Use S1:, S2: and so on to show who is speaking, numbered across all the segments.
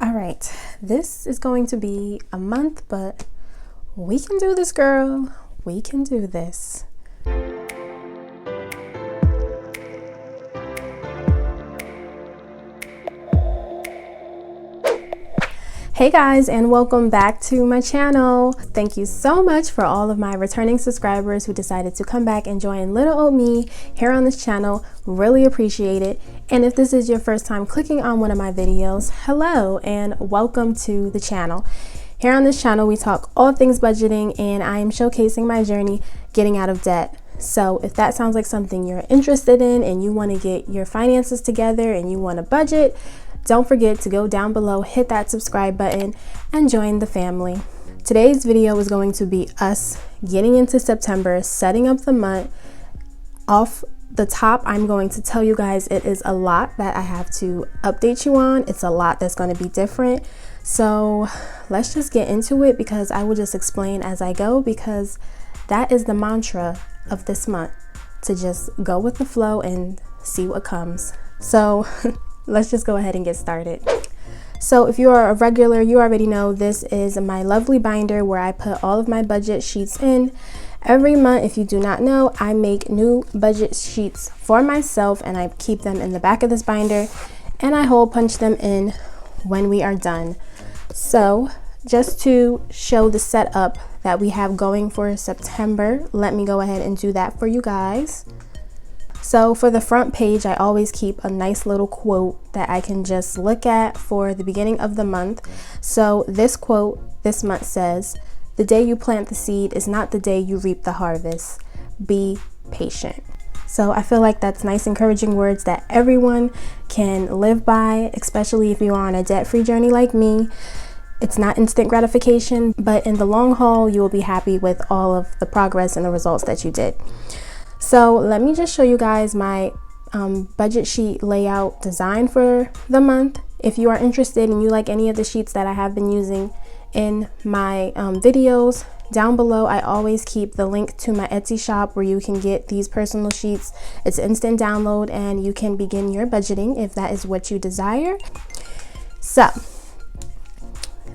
S1: All right, this is going to be a month, but we can do this, girl. We can do this. Hey guys, and welcome back to my channel. Thank you so much for all of my returning subscribers who decided to come back and join little old me here on this channel. Really appreciate it. And if this is your first time clicking on one of my videos, hello and welcome to the channel. Here on this channel, we talk all things budgeting, and I am showcasing my journey getting out of debt. So if that sounds like something you're interested in and you want to get your finances together and you want to budget, don't forget to go down below, hit that subscribe button, and join the family. Today's video is going to be us getting into September, setting up the month. Off the top, I'm going to tell you guys it is a lot that I have to update you on. It's a lot that's going to be different. So let's just get into it, because I will just explain as I go, because that is the mantra of this month, to just go with the flow and see what comes. So let's just go ahead and get started. So if you are a regular, you already know this is my lovely binder where I put all of my budget sheets in. Every month, if you do not know, I make new budget sheets for myself and I keep them in the back of this binder and I hole punch them in when we are done. So just to show the setup that we have going for September, let me go ahead and do that for you guys. So for the front page, I always keep a nice little quote that I can just look at for the beginning of the month. So this quote this month says, "The day you plant the seed is not the day you reap the harvest. Be patient." So I feel like that's nice, encouraging words that everyone can live by, especially if you are on a debt-free journey like me. It's not instant gratification, but in the long haul, you will be happy with all of the progress and the results that you did. So let me just show you guys my budget sheet layout design for the month. If you are interested and you like any of the sheets that I have been using in my videos, down below I always keep the link to my Etsy shop where you can get these personal sheets. It's instant download and you can begin your budgeting if that is what you desire. So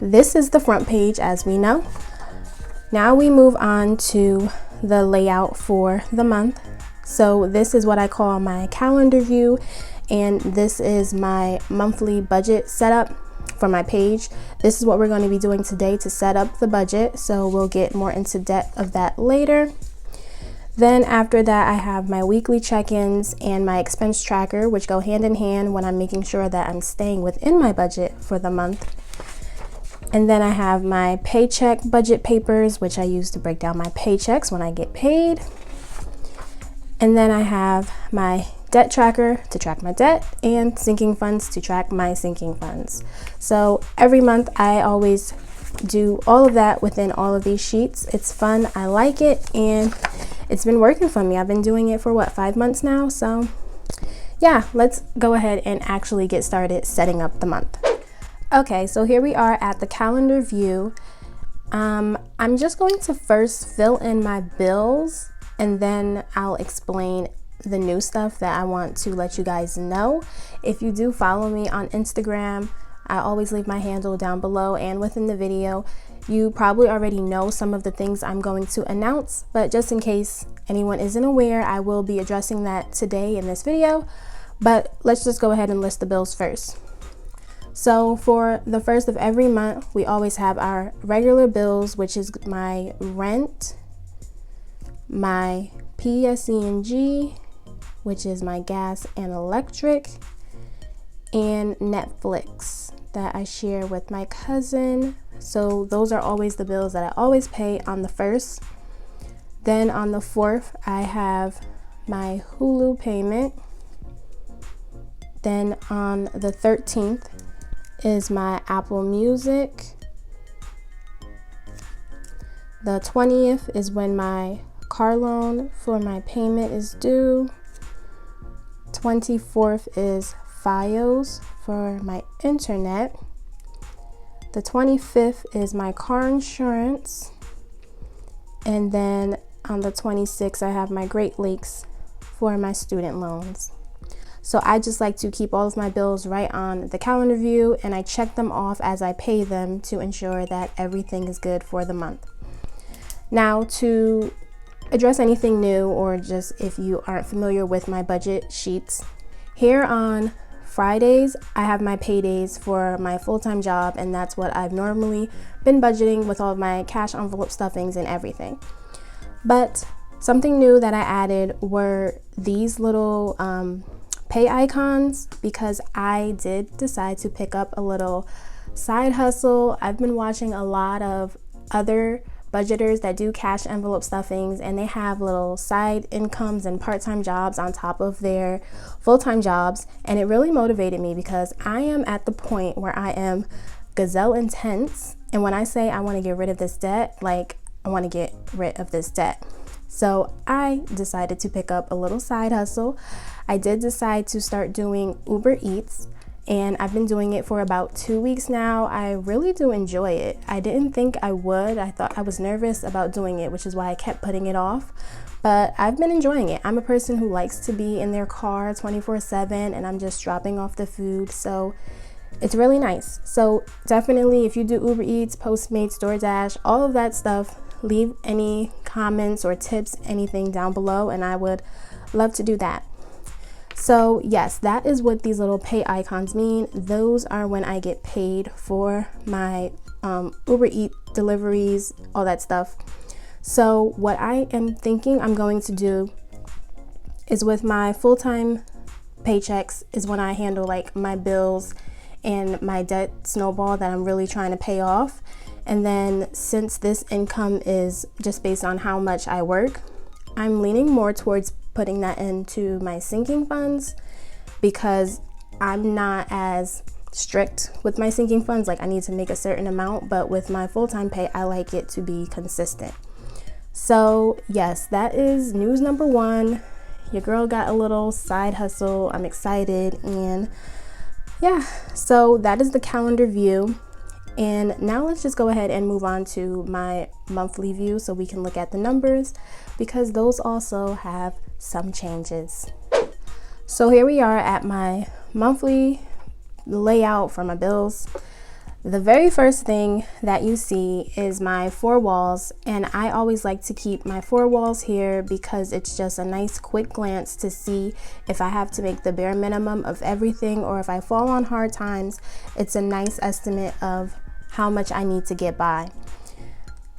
S1: this is the front page, as we know. Now we move on to the layout for the month. So this is what I call my calendar view, and this is my monthly budget setup for my page. This is what we're going to be doing today to set up the budget, so we'll get more into depth of that later. Then after that, I have my weekly check-ins and my expense tracker, which go hand in hand when I'm making sure that I'm staying within my budget for the month. And then I have my paycheck budget papers, which I use to break down my paychecks when I get paid. And then I have my debt tracker to track my debt and sinking funds to track my sinking funds. So every month I always do all of that within all of these sheets. It's fun, I like it, and it's been working for me. I've been doing it for what, 5 months now? So yeah, let's go ahead and actually get started setting up the month. Okay, so here we are at the calendar view. I'm just going to first fill in my bills and then I'll explain the new stuff that I want to let you guys know. If you do follow me on Instagram, I always leave my handle down below and within the video. You probably already know some of the things I'm going to announce, but just in case anyone isn't aware, I will be addressing that today in this video. But let's just go ahead and list the bills first. So for the first of every month, we always have our regular bills, which is my rent, my PSE&G, which is my gas and electric, and Netflix that I share with my cousin. So those are always the bills that I always pay on the 1st. Then on the 4th, I have my Hulu payment. Then on the 13th, is my Apple Music. The 20th is when my car loan for my payment is due. 24th is FiOS for my internet. The 25th is my car insurance. And then on the 26th, I have my Great Lakes for my student loans. So I just like to keep all of my bills right on the calendar view, and I check them off as I pay them to ensure that everything is good for the month. Now, to address anything new, or just if you aren't familiar with my budget sheets, here on Fridays, I have my paydays for my full-time job, and that's what I've normally been budgeting with all of my cash envelope stuffings and everything. But something new that I added were these little pay icons, because I did decide to pick up a little side hustle. I've been watching a lot of other budgeters that do cash envelope stuffings, and they have little side incomes and part-time jobs on top of their full-time jobs, and it really motivated me because I am at the point where I am gazelle intense, and when I say I want to get rid of this debt, like I want to get rid of this debt. So I decided to pick up a little side hustle. I did decide to start doing Uber Eats, and I've been doing it for about 2 weeks now. I really do enjoy it. I didn't think I would. I was nervous about doing it, which is why I kept putting it off. But I've been enjoying it. I'm a person who likes to be in their car 24/7, and I'm just dropping off the food. So it's really nice. So definitely, if you do Uber Eats, Postmates, DoorDash, all of that stuff, leave any comments or tips, anything down below, and I would love to do that. So yes, that is what these little pay icons mean. Those are when I get paid for my Uber Eat deliveries, all that stuff. So what I am thinking I'm going to do is, with my full-time paychecks is when I handle like my bills and my debt snowball that I'm really trying to pay off. And then since this income is just based on how much I work, I'm leaning more towards putting that into my sinking funds, because I'm not as strict with my sinking funds. Like, I need to make a certain amount, but with my full-time pay, I like it to be consistent. So yes, that is news number one. Your girl got a little side hustle. I'm excited. And yeah, so that is the calendar view. And now let's just go ahead and move on to my monthly view so we can look at the numbers, because those also have some changes. So here we are at my monthly layout for my bills. The very first thing that you see is my 4 walls, and I always like to keep my 4 walls here because it's just a nice quick glance to see if I have to make the bare minimum of everything, or if I fall on hard times, it's a nice estimate of how much I need to get by.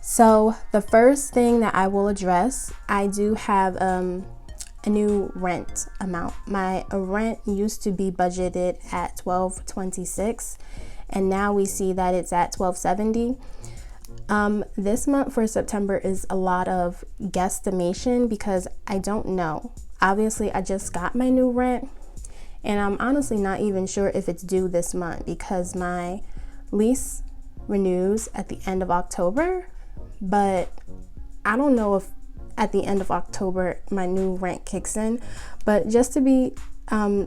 S1: So the first thing that I will address, I do have a new rent amount. My rent used to be budgeted at $12.26, and now we see that it's at $12.70. This month for September is a lot of guesstimation because I don't know. Obviously, I just got my new rent, and I'm honestly not even sure if it's due this month because my lease renews at the end of October, but I don't know if at the end of October my new rent kicks in. But just to be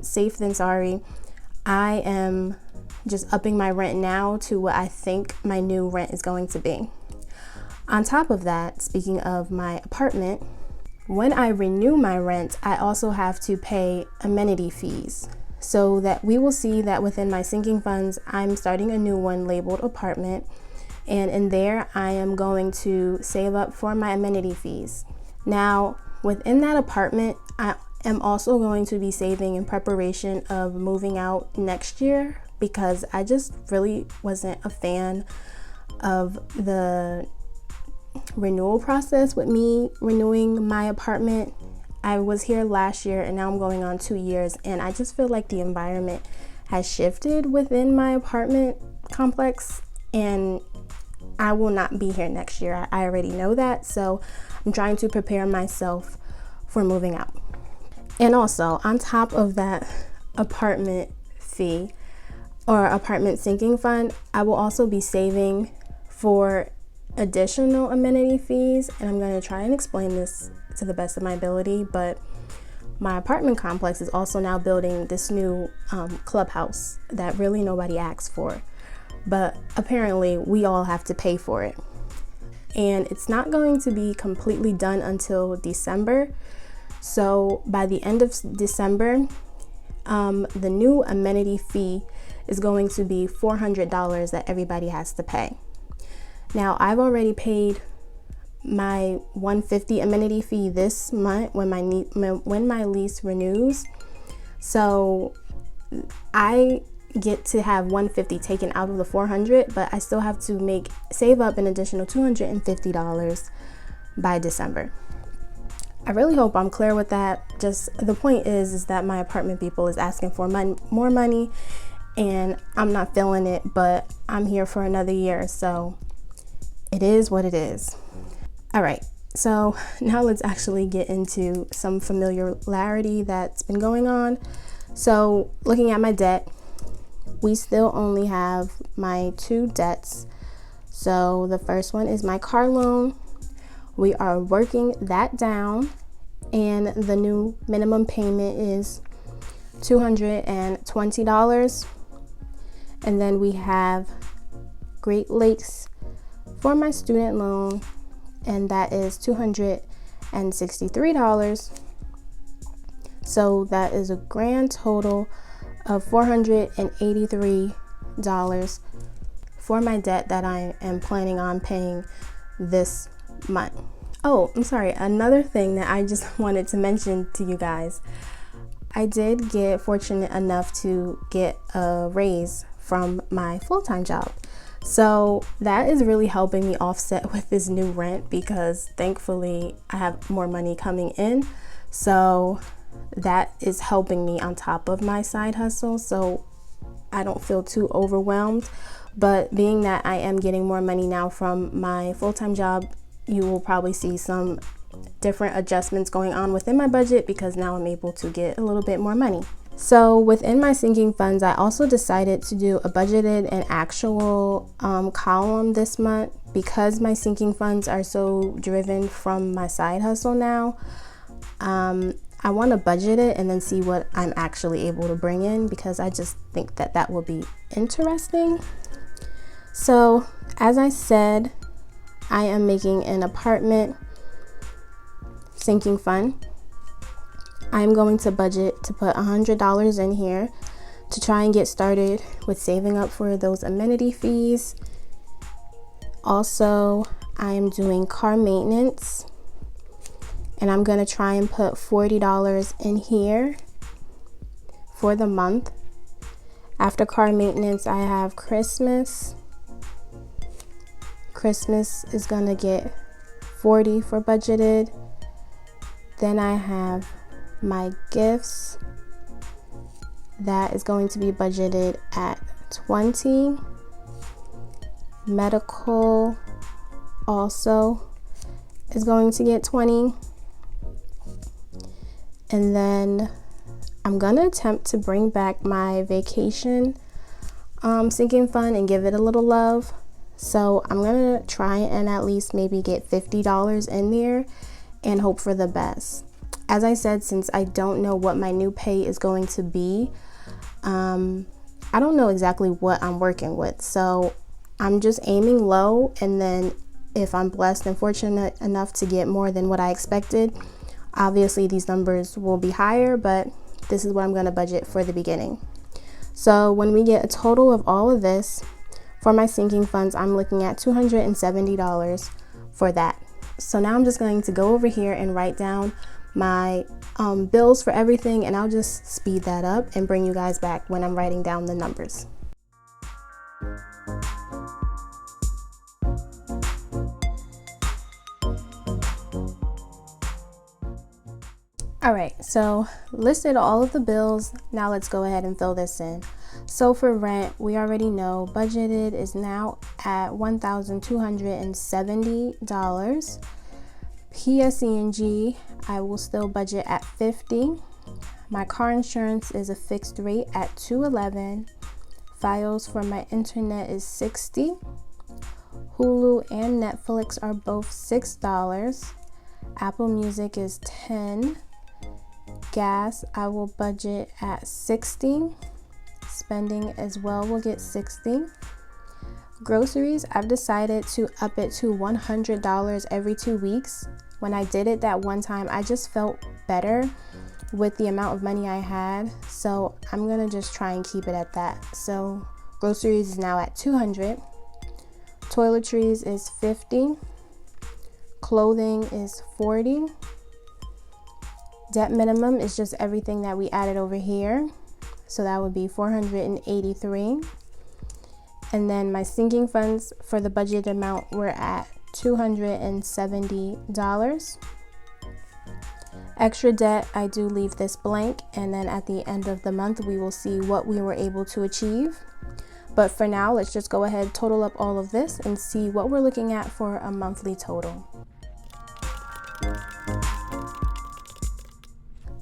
S1: safe than sorry, I am just upping my rent now to what I think my new rent is going to be. On top of that, speaking of my apartment, when I renew my rent, I also have to pay amenity fees. So that we will see that within my sinking funds, I'm starting a new one labeled apartment. And in there, I am going to save up for my amenity fees. Now, within that apartment, I am also going to be saving in preparation of moving out next year, because I just really wasn't a fan of the renewal process with me renewing my apartment. I was here last year and now I'm going on 2 years, and I just feel like the environment has shifted within my apartment complex, and I will not be here next year. I already know that, so I'm trying to prepare myself for moving out. And also, on top of that apartment fee or apartment sinking fund, I will also be saving for additional amenity fees, and I'm going to try and explain this to the best of my ability. But my apartment complex is also now building this new clubhouse that really nobody asked for, but apparently we all have to pay for it, and it's not going to be completely done until December. So by the end of December, the new amenity fee is going to be $400 that everybody has to pay. Now, I've already paid my $150 amenity fee this month when my lease renews. So I get to have $150 taken out of the $400, but I still have to save up an additional $250 by December. I really hope I'm clear with that. Just the point is that my apartment people is asking for more money, and I'm not feeling it, but I'm here for another year, so it is what it is. All right, so now let's actually get into some familiarity that's been going on. So looking at my debt, we still only have my 2 debts. So the first one is my car loan. We are working that down, and the new minimum payment is $220. And then we have Great Lakes for my student loan, and that is $263. So that is a grand total of $483 for my debt that I am planning on paying this month. Oh, I'm sorry. Another thing that I just wanted to mention to you guys, I did get fortunate enough to get a raise from my full-time job. So that is really helping me offset with this new rent, because thankfully I have more money coming in. So that is helping me on top of my side hustle, so I don't feel too overwhelmed. But being that I am getting more money now from my full-time job, you will probably see some different adjustments going on within my budget, because now I'm able to get a little bit more money. So within my sinking funds, I also decided to do a budgeted and actual column this month, because my sinking funds are so driven from my side hustle now. I want to budget it and then see what I'm actually able to bring in, because I just think that that will be interesting. So as I said, I am making an apartment sinking fund. I'm going to budget to put $100 in here to try and get started with saving up for those amenity fees. Also, I am doing car maintenance, and I'm gonna try and put $40 in here for the month. After car maintenance, I have Christmas. Christmas is gonna get $40 for budgeted. Then I have my gifts. That is going to be budgeted at $20. Medical also is going to get $20. And then I'm gonna attempt to bring back my vacation sinking fund and give it a little love. So I'm gonna try and at least maybe get $50 in there and hope for the best. As I said, since I don't know what my new pay is going to be, I don't know exactly what I'm working with. So I'm just aiming low, and then if I'm blessed and fortunate enough to get more than what I expected, obviously these numbers will be higher, but this is what I'm gonna budget for the beginning. So when we get a total of all of this, for my sinking funds, I'm looking at $270 for that. So now I'm just going to go over here and write down my bills for everything, and I'll just speed that up and bring you guys back when I'm writing down the numbers. All right, so listed all of the bills. Now let's go ahead and fill this in. So for rent, we already know budgeted is now at $1,270. PSE&G, I will still budget at $50. My car insurance is a fixed rate at $211. Files for my internet is $60. Hulu and Netflix are both $6. Apple Music is $10. Gas, I will budget at $60. Spending as well will get $60. Groceries, I've decided to up it to $100 every 2 weeks. When I did it that one time, I just felt better with the amount of money I had, so I'm gonna just try and keep it at that. So groceries is now at $200, toiletries is $50, clothing is $40, debt minimum is just everything that we added over here, so that would be $483. And then my sinking funds for the budget amount were at $270. Extra debt, I do leave this blank, and then at the end of the month we will see what we were able to achieve. But for now, let's just go ahead, total up all of this and see what we're looking at for a monthly total.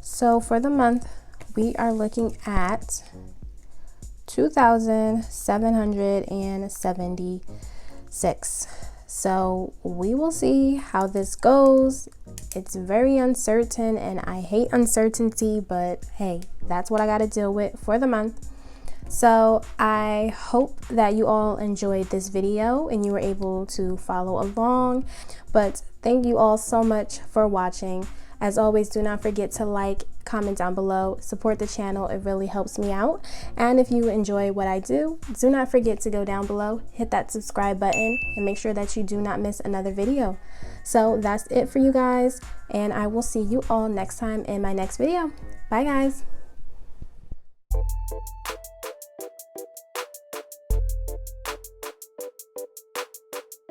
S1: So for the month, we are looking at $2,776. So we will see how this goes. It's very uncertain and I hate uncertainty, but hey, that's what I got to deal with for the month. So I hope that you all enjoyed this video and you were able to follow along. But thank you all so much for watching. As always, do not forget to like, comment down below, support the channel. It really helps me out. And if you enjoy what I do not forget to go down below, hit that subscribe button, and make sure that you do not miss another video. So that's it for you guys, and I will see you all next time in my next video. Bye guys.